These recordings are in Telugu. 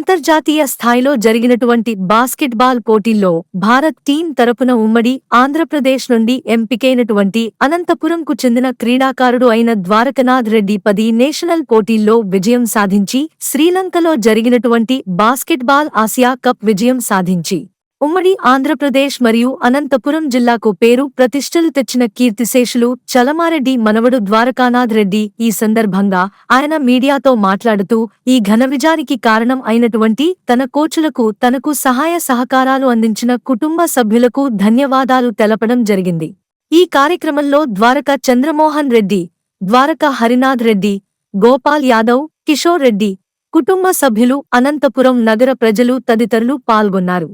అంతర్జాతీయ స్థాయిలో జరిగినటువంటి బాస్కెట్బాల్ పోటీల్లో భారత్ టీం తరపున ఉమ్మడి ఆంధ్రప్రదేశ్ నుండి ఎంపికైనటువంటి అనంతపురంకు చెందిన క్రీడాకారుడు అయిన ద్వారకనాథ్ రెడ్డి 10 నేషనల్ పోటీల్లో విజయం సాధించి శ్రీలంకలో జరిగినటువంటి బాస్కెట్బాల్ ఆసియా కప్ విజయం సాధించి ఉమ్మడి ఆంధ్రప్రదేశ్ మరియు అనంతపురం జిల్లాకు పేరు ప్రతిష్టలు తెచ్చిన కీర్తిశేషులు చలమారెడ్డి మనవడు ద్వారకానాథ్ రెడ్డి ఈ సందర్భంగా ఆయన మీడియాతో మాట్లాడుతూ ఈ ఘన విజయానికి కారణం అయినటువంటి తన కోచులకు తనకు సహాయ సహకారాలు అందించిన కుటుంబ సభ్యులకు ధన్యవాదాలు తెలపడం జరిగింది। ఈ కార్యక్రమంలో ద్వారకా చంద్రమోహన్ రెడ్డి, ద్వారకా హరినాథ్ రెడ్డి, గోపాల్ యాదవ్, కిషోర్ రెడ్డి, కుటుంబ సభ్యులు, అనంతపురం నగర ప్రజలు తదితరులు పాల్గొన్నారు।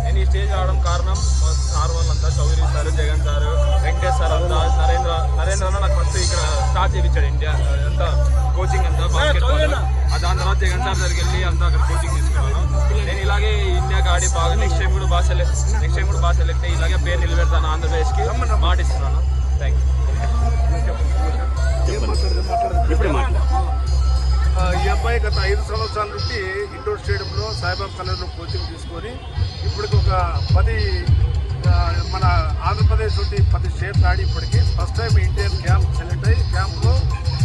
నేను ఈ స్టేజ్ రావడం కారణం సార్ వాళ్ళంతా Chowdary sir, Jagan sir, Venkatesh sir అంతా, నరేంద్ర నాకు ఫస్ట్ ఇక్కడ స్టార్ట్ చేయించాడు ఇండియా అంతా కోచింగ్ అంతా బాస్కెట్బాల్। దాని తర్వాత జగన్ సార్ దగ్గరికి వెళ్ళి అంతా అక్కడ కోచింగ్ తీసుకున్నాను। నేను ఇలాగే ఇండియాకి ఆడి బాగా నెక్స్ట్ టైం కూడా బాగా సెలెక్ట్ అయ్యి ఇలాగే పేరు నిలబెడతాను ఆంధ్రప్రదేశ్కి మాటిస్తున్నాను। Thank you. ఈ అబ్బాయి గత 5 సంవత్సరాల నుండి ఇండోర్ స్టేడియంలో సాయిబాబా కలర్లో కోచింగ్ తీసుకొని ఇప్పటికి ఒక 10 మన ఆంధ్రప్రదేశ్ నుండి 10 స్టేట్స్ ఆడి ఇప్పటికి ఫస్ట్ టైం ఇండియన్ క్యాంప్లో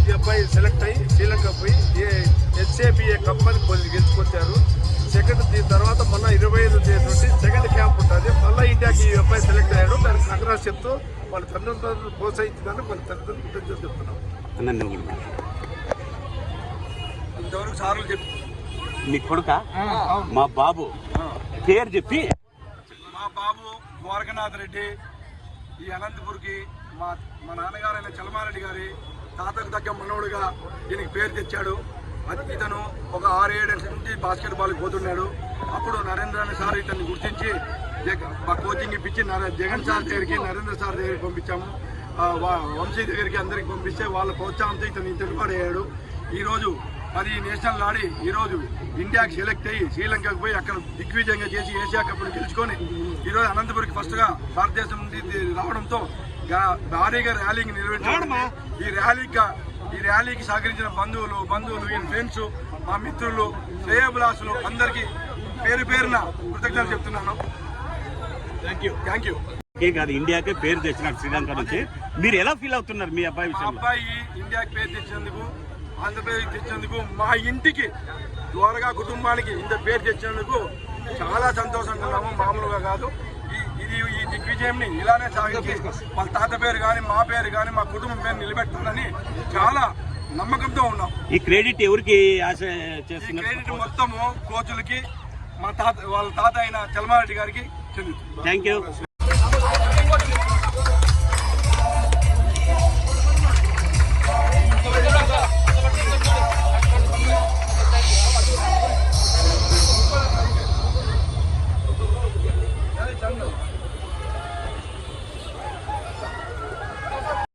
ఈ అబ్బాయి సెలెక్ట్ అయ్యి శ్రీలంక పోయి SABA కప్ అని గెలుచుకొచ్చారు। దీని తర్వాత మళ్ళీ 25 తేదీ నుండి సెకండ్ క్యాంప్ ఉంటుంది, మళ్ళీ ఇండియాకి ఈ అబ్బాయి సెలెక్ట్ అయ్యాడు। దానికి కంగ్రాట్స్ చెప్తూ వాళ్ళ తల్లిదండ్రులను ప్రోత్సహించడానికి వాళ్ళ తల్లిదండ్రులు చెప్తున్నాం। ఇంతవరకు సార్లు చెప్పి మీ కొడుక మా బాబు పేరు చెప్పి మా బాబు ద్వారకనాథ్ రెడ్డి ఈ అనంతపూర్కి మా నాన్నగారైన చలమారెడ్డి గారి తాతకు తగ్గ మనవుడిగా దీనికి పేరు తెచ్చాడు। ఇతను ఒక 6-7 ఏళ్ళ నుంచి బాస్కెట్బాల్కి పోతున్నాడు। అప్పుడు నరేంద్ర సార్ ఇతన్ని గుర్తించి మా కోచింగ్ ఇప్పించి జగన్ సార్ దగ్గరికి, నరేంద్ర సార్ దగ్గరికి పంపించాము। వంశీ దగ్గరికి అందరికి పంపిస్తే వాళ్ళ ప్రోత్సాహంతో ఇతను ఇంతటివాడయ్యాడు। ఈరోజు 10 నేషనల్ ఆడి ఈరోజు ఇండియాకి సెలెక్ట్ అయ్యి శ్రీలంకకు పోయి అక్కడ దిగ్విజయంగా చేసి ఏషియా కప్ను గెలుచుకొని ఈరోజు అనంతపురికి ఫస్ట్గా భారతదేశం నుండి రావడంతో భారీగా ర్యాలీకి నిర్వహించడం। ఈ ర్యాలీకి సహకరించిన బంధువులు ఈయన ఫ్రెండ్స్, మా మిత్రులు, శ్రేయోభిలాసులు అందరికీ పేరున కృతజ్ఞతలు చెప్తున్నాను। Thank you. కాదు, ఇండియాకే పేరు తెచ్చినాడు శ్రీలంక నుంచి, మీరు ఎలా ఫీల్ అవుతున్నారు మీ అబ్బాయి విషయంలో? అబ్బాయి ఇండియాకి పేరు తెచ్చినందుకు, ఆంధ్రప్రదేశ్ తెచ్చినందుకు, మా ఇంటికి ద్వారకా కుటుంబానికి ఇంత పేరు తెచ్చినందుకు చాలా సంతోషంగా ఉన్నాము, మామూలుగా కాదు। ఈ దిగ్విజయంని ఇలానే సాగించి వాళ్ళ తాత పేరు కానీ, మా పేరు కానీ, మా కుటుంబం పేరు నిలబెట్టాలని చాలా నమ్మకంతో ఉన్నాం। ఈ క్రెడిట్ ఎవరికి ఆశ చేస్తున్నారు? ఈ క్రెడిట్ మొత్తము కోచులకి, వాళ్ళ తాత అయిన చలమారెడ్డి గారికి చెందుతుంది। Thank you.